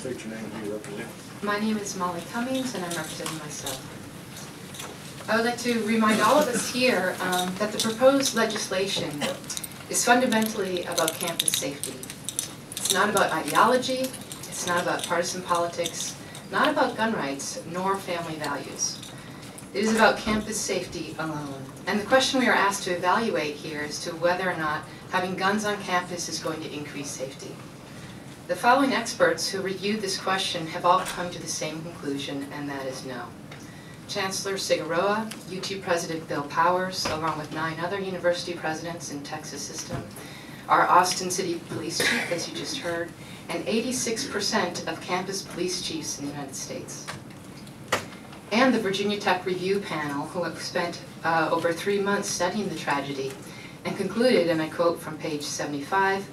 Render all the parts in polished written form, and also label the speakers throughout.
Speaker 1: state your name and who you represent.
Speaker 2: My name is Molly Cummings, and I'm representing myself. I would like to remind all of us here that the proposed legislation is fundamentally about campus safety. It's not about ideology, it's not about partisan politics, not about gun rights, nor family values. It is about campus safety alone. And the question we are asked to evaluate here is to whether or not having guns on campus is going to increase safety. The following experts who reviewed this question have all come to the same conclusion, and that is no. Chancellor Cigarroa, UT President Bill Powers, along with 9 other university presidents in Texas system, our Austin City Police Chief, as you just heard, and 86% of campus police chiefs in the United States. And the Virginia Tech Review Panel, who have spent over 3 months studying the tragedy, and concluded, and I quote from page 75,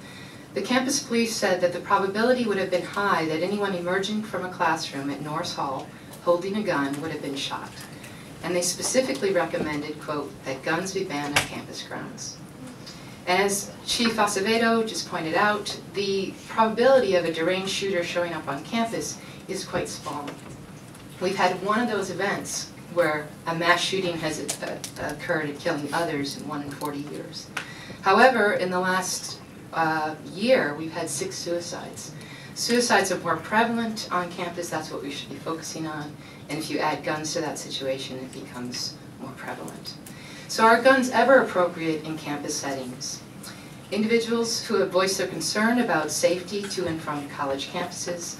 Speaker 2: the campus police said that the probability would have been high that anyone emerging from a classroom at Norris Hall holding a gun would have been shot. And they specifically recommended, quote, that guns be banned on campus grounds. And as Chief Acevedo just pointed out, the probability of a deranged shooter showing up on campus is quite small. We've had one of those events where a mass shooting has occurred and killing others in 1 in 40 years. However, in the last year, we've had 6 suicides. Suicides are more prevalent on campus, that's what we should be focusing on, and if you add guns to that situation, it becomes more prevalent. So are guns ever appropriate in campus settings? Individuals who have voiced their concern about safety to and from college campuses,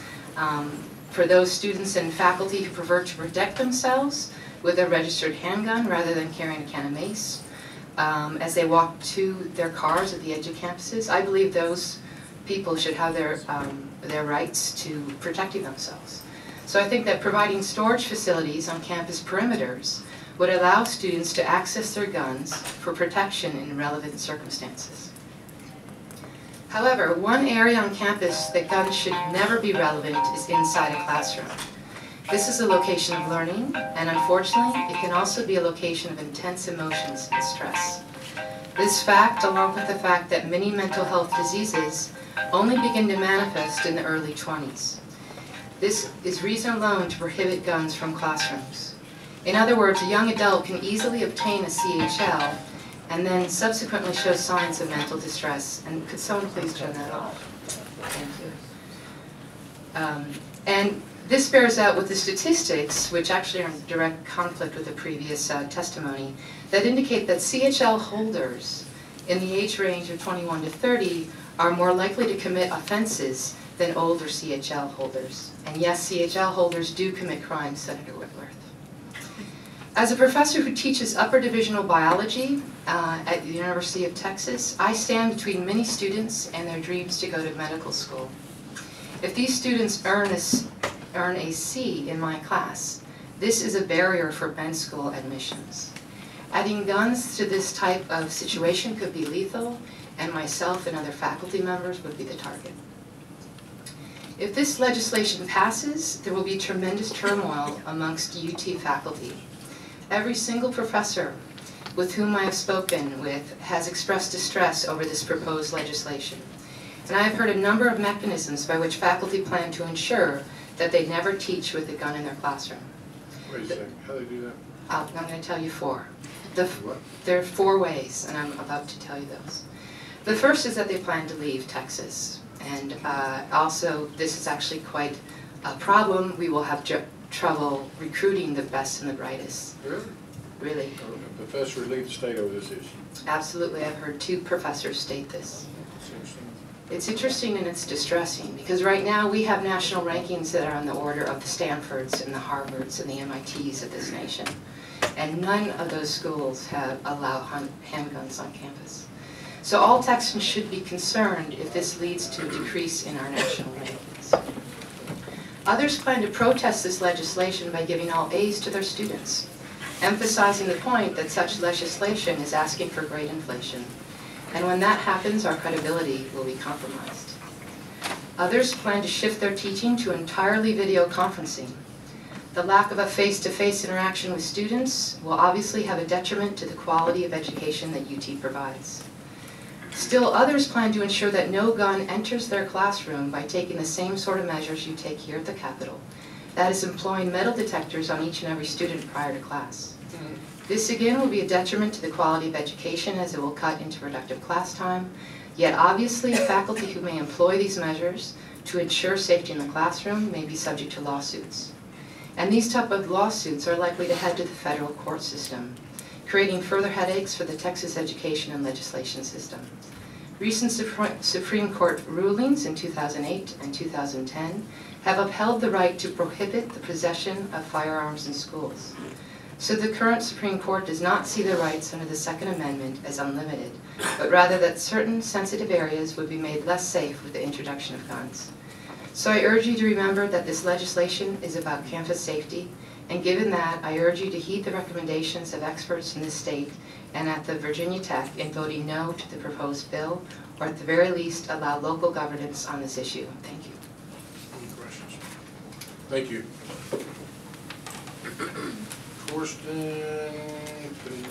Speaker 2: for those students and faculty who prefer to protect themselves with a registered handgun rather than carrying a can of mace, as they walk to their cars at the edge of campuses, I believe those people should have their rights to protecting themselves. So I think that providing storage facilities on campus perimeters would allow students to access their guns for protection in relevant circumstances. However, one area on campus that guns should never be relevant is inside a classroom. This is a location of learning, and unfortunately, it can also be a location of intense emotions and stress. This fact, along with the fact that many mental health diseases only begin to manifest in the early 20s. This is reason alone to prohibit guns from classrooms. In other words, a young adult can easily obtain a CHL and then subsequently show signs of mental distress. And could someone please turn that off? Thank you. And this bears out with the statistics, which actually are in direct conflict with the previous testimony, that indicate that CHL holders in the age range of 21 to 30 are more likely to commit offenses than older CHL holders. And yes, CHL holders do commit crimes, Senator Whitworth. As a professor who teaches upper divisional biology at the University of Texas, I stand between many students and their dreams to go to medical school. If these students earn a C in my class, this is a barrier for med school admissions. Adding guns to this type of situation could be lethal, and myself and other faculty members would be the target. If this legislation passes, there will be tremendous turmoil amongst UT faculty. Every single professor with whom I have spoken with has expressed distress over this proposed legislation. And I have heard a number of mechanisms by which faculty plan to ensure that they never teach with a gun in their classroom.
Speaker 1: Wait a second, how do they do that?
Speaker 2: I'm going to tell you 4. There are 4 ways, and I'm about to tell you those. The first is that they plan to leave Texas. And also, this is actually quite a problem. We will have trouble recruiting the best and the brightest.
Speaker 1: Really?
Speaker 2: Really.
Speaker 1: A professor would leave the state over this issue.
Speaker 2: Absolutely. I've heard 2 professors state this.
Speaker 1: That's interesting.
Speaker 2: It's interesting and it's distressing, because right now we have national rankings that are on the order of the Stanfords and the Harvards and the MITs of this nation. And none of those schools have allowed handguns on campus. So all Texans should be concerned if this leads to a decrease in our national rankings. Others plan to protest this legislation by giving all A's to their students, emphasizing the point that such legislation is asking for great inflation. And when that happens, our credibility will be compromised. Others plan to shift their teaching to entirely video conferencing. The lack of a face-to-face interaction with students will obviously have a detriment to the quality of education that UT provides. Still, others plan to ensure that no gun enters their classroom by taking the same sort of measures you take here at the Capitol. That is, employing metal detectors on each and every student prior to class. This again will be a detriment to the quality of education, as it will cut into productive class time. Yet obviously, faculty who may employ these measures to ensure safety in the classroom may be subject to lawsuits. And these type of lawsuits are likely to head to the federal court system, creating further headaches for the Texas education and legislation system. Recent Supreme Court rulings in 2008 and 2010 have upheld the right to prohibit the possession of firearms in schools. So the current Supreme Court does not see the rights under the Second Amendment as unlimited, but rather that certain sensitive areas would be made less safe with the introduction of guns. So I urge you to remember that this legislation is about campus safety, and given that, I urge you to heed the recommendations of experts in this state and at the Virginia Tech in voting no to the proposed bill, or at the very least, allow local governance on this issue. Thank you.
Speaker 1: Any questions? Thank you. Corsten, putting